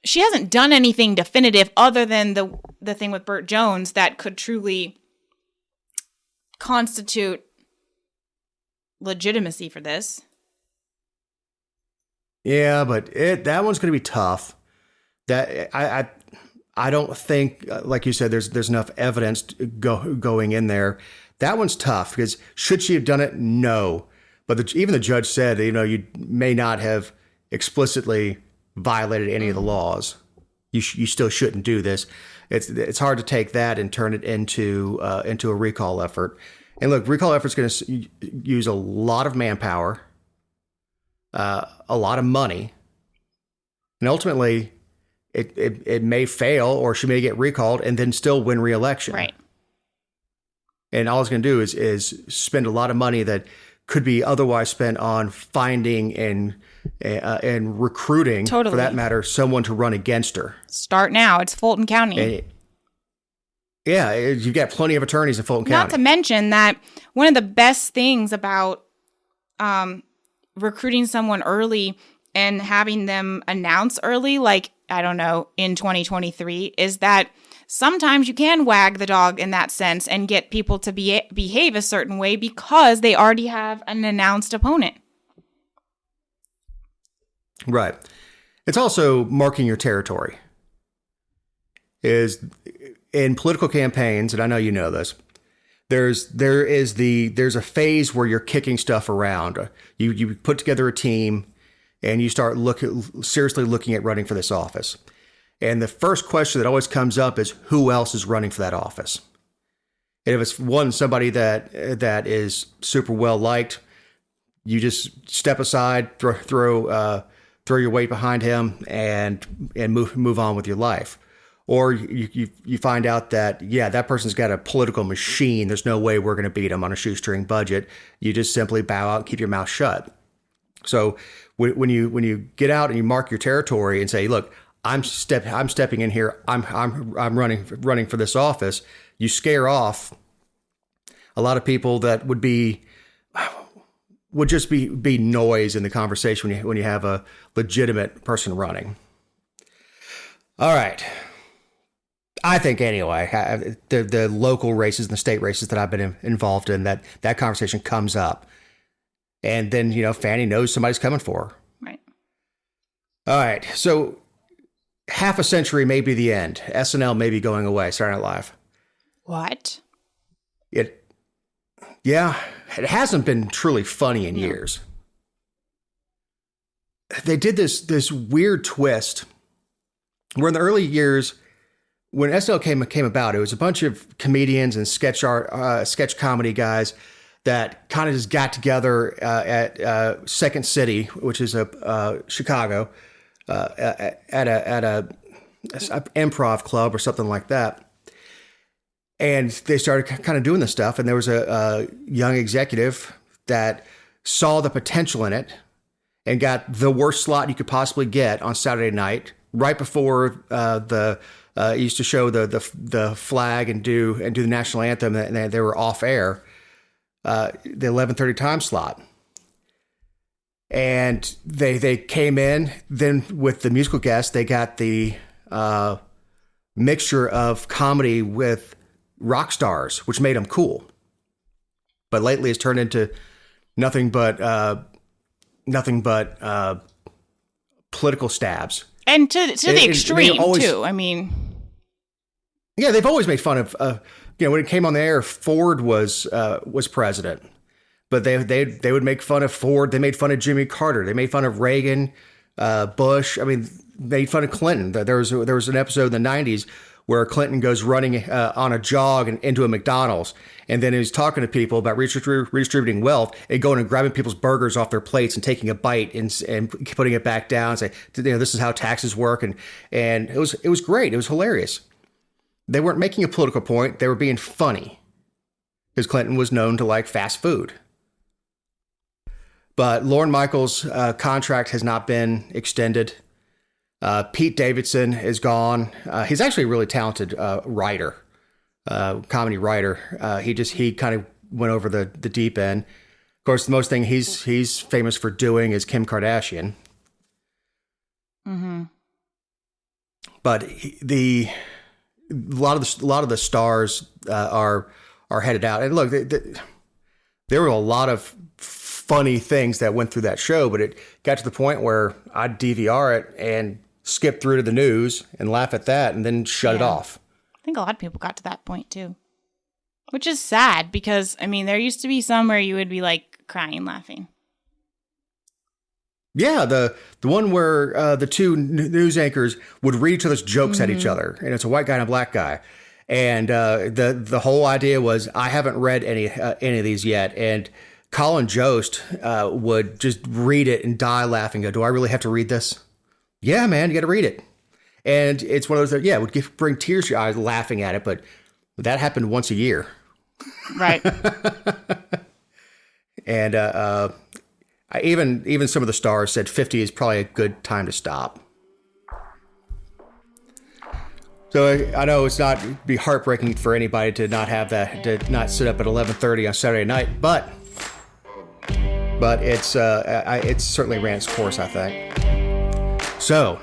she hasn't done anything definitive other than the thing with Burt Jones that could truly constitute legitimacy for this. Yeah, but that one's going to be tough. That I don't think, like you said, there's enough evidence going in there. That one's tough because should she have done it? No. But even the judge said, you may not have explicitly violated any of the laws. You still shouldn't do this. It's hard to take that and turn it into a recall effort. And look, recall effort's going to use a lot of manpower, a lot of money, and ultimately it may fail, or she may get recalled and then still win re-election. Right. And all it's going to do is spend a lot of money that could be otherwise spent on finding and recruiting, totally, for that matter, someone to run against her. Start now. It's Fulton County. You've got plenty of attorneys in Fulton County. Not to mention that one of the best things about recruiting someone early and having them announce early, like, I don't know, in 2023, is that sometimes you can wag the dog in that sense and get people to behave a certain way because they already have an announced opponent. Right. It's also marking your territory. Is in political campaigns, and I know you know this, there's a phase where you're kicking stuff around. You put together a team and you start seriously looking at running for this office. And the first question that always comes up is who else is running for that office? And if it's somebody that is super well liked, you just step aside, throw your weight behind him, and move on with your life. Or you find out that, yeah, that person's got a political machine. There's no way we're going to beat him on a shoestring budget. You just simply bow out and keep your mouth shut. So when you get out and you mark your territory and say, look, I'm stepping in here. I'm running for this office. You scare off a lot of people that would just be noise in the conversation when you have a legitimate person running. All right. I think anyway, the local races and the state races that I've been involved in, that conversation comes up. And then, Fanny knows somebody's coming for her. Right. All right. So half a century may be the end. SNL may be going away, Saturday Night Live. What? It hasn't been truly funny in years. They did this weird twist where in the early years, when SNL came about, it was a bunch of comedians and sketch comedy guys that kind of just got together at Second City, which is Chicago, at a improv club or something like that. And they started kind of doing this stuff. And there was a young executive that saw the potential in it and got the worst slot you could possibly get on Saturday night, right before used to show the flag and do the national anthem, and they were off air, the 11:30 time slot. And they came in, then with the musical guests, they got the mixture of comedy with rock stars, which made them cool. But lately it's turned into nothing but political stabs. And to the extreme, too. I mean... Yeah, they've always made fun of, when it came on the air, Ford was president. But they would make fun of Ford. They made fun of Jimmy Carter. They made fun of Reagan, Bush. I mean, made fun of Clinton. There was an episode in the 90s where Clinton goes running on a jog into a McDonald's. And then he's talking to people about redistributing wealth and going and grabbing people's burgers off their plates and taking a bite and putting it back down and say, this is how taxes work. And it was great. It was hilarious. They weren't making a political point. They were being funny because Clinton was known to like fast food. But Lorne Michaels' contract has not been extended. Pete Davidson is gone. He's actually a really talented writer, comedy writer. He kind of went over the deep end. Of course, the most thing he's famous for doing is Kim Kardashian. Mm-hmm. But a lot of the stars are headed out. And look, there were a lot of funny things that went through that show, but it got to the point where I'd DVR it and skip through to the news and laugh at that and then shut it off. I think a lot of people got to that point too, which is sad because, I mean, there used to be some where you would be like crying, laughing. Yeah, the one where the two news anchors would read each other's jokes at each other, and it's a white guy and a black guy. And the whole idea was, I haven't read any of these yet, and Colin Jost would just read it and die laughing. Go, do I really have to read this? Yeah, man, you got to read it. And it's one of those that, would bring tears to your eyes laughing at it, but that happened once a year. Right. And even some of the stars said 50 is probably a good time to stop. So I know it's not be heartbreaking for anybody to not have that, to not sit up at 11:30 on Saturday night, but it's certainly ran its course, I think. So,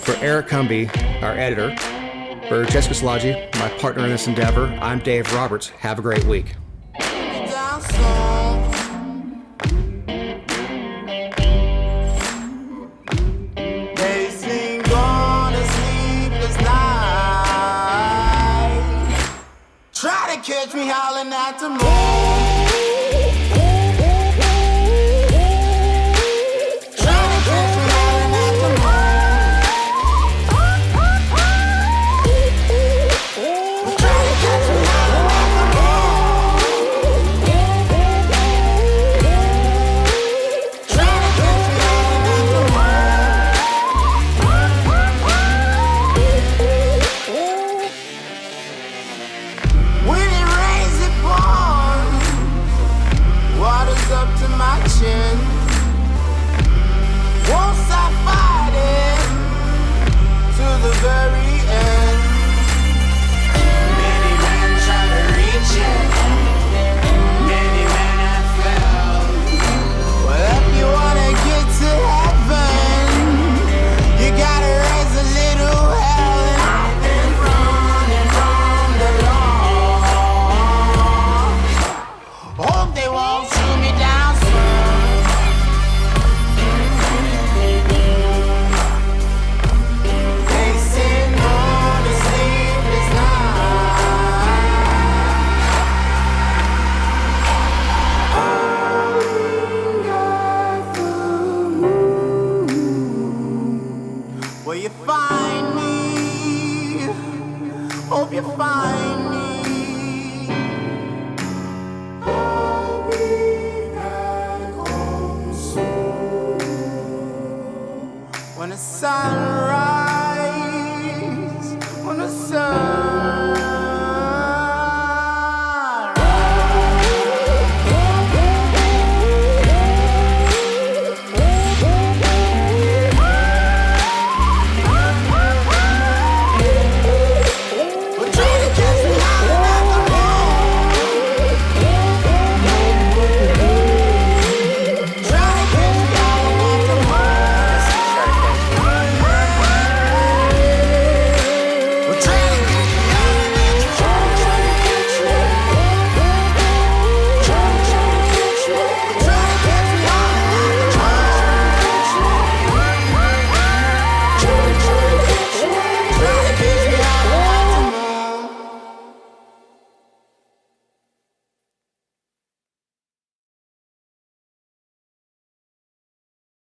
for Eric Cumby, our editor, for Jessica Slodgy, my partner in this endeavor, I'm Dave Roberts. Have a great week. Catch me howling at the moon. Trying to catch me howling at the moon. Trying to catch me howling at the moon. Trying to catch me howling at the moon. When it rains, it pours. Water's up to my chin. Won't stop fighting to the very end. Many men try to reach it. Many men have failed. Well, if you wanna get to heaven, you gotta raise a little hell. And I've been running from the law. Hope they won't shoot me down soon. Facing on a sleepless night. Will you find me? Hope you find me. I'll be back home soon. When the sun rises, when the sun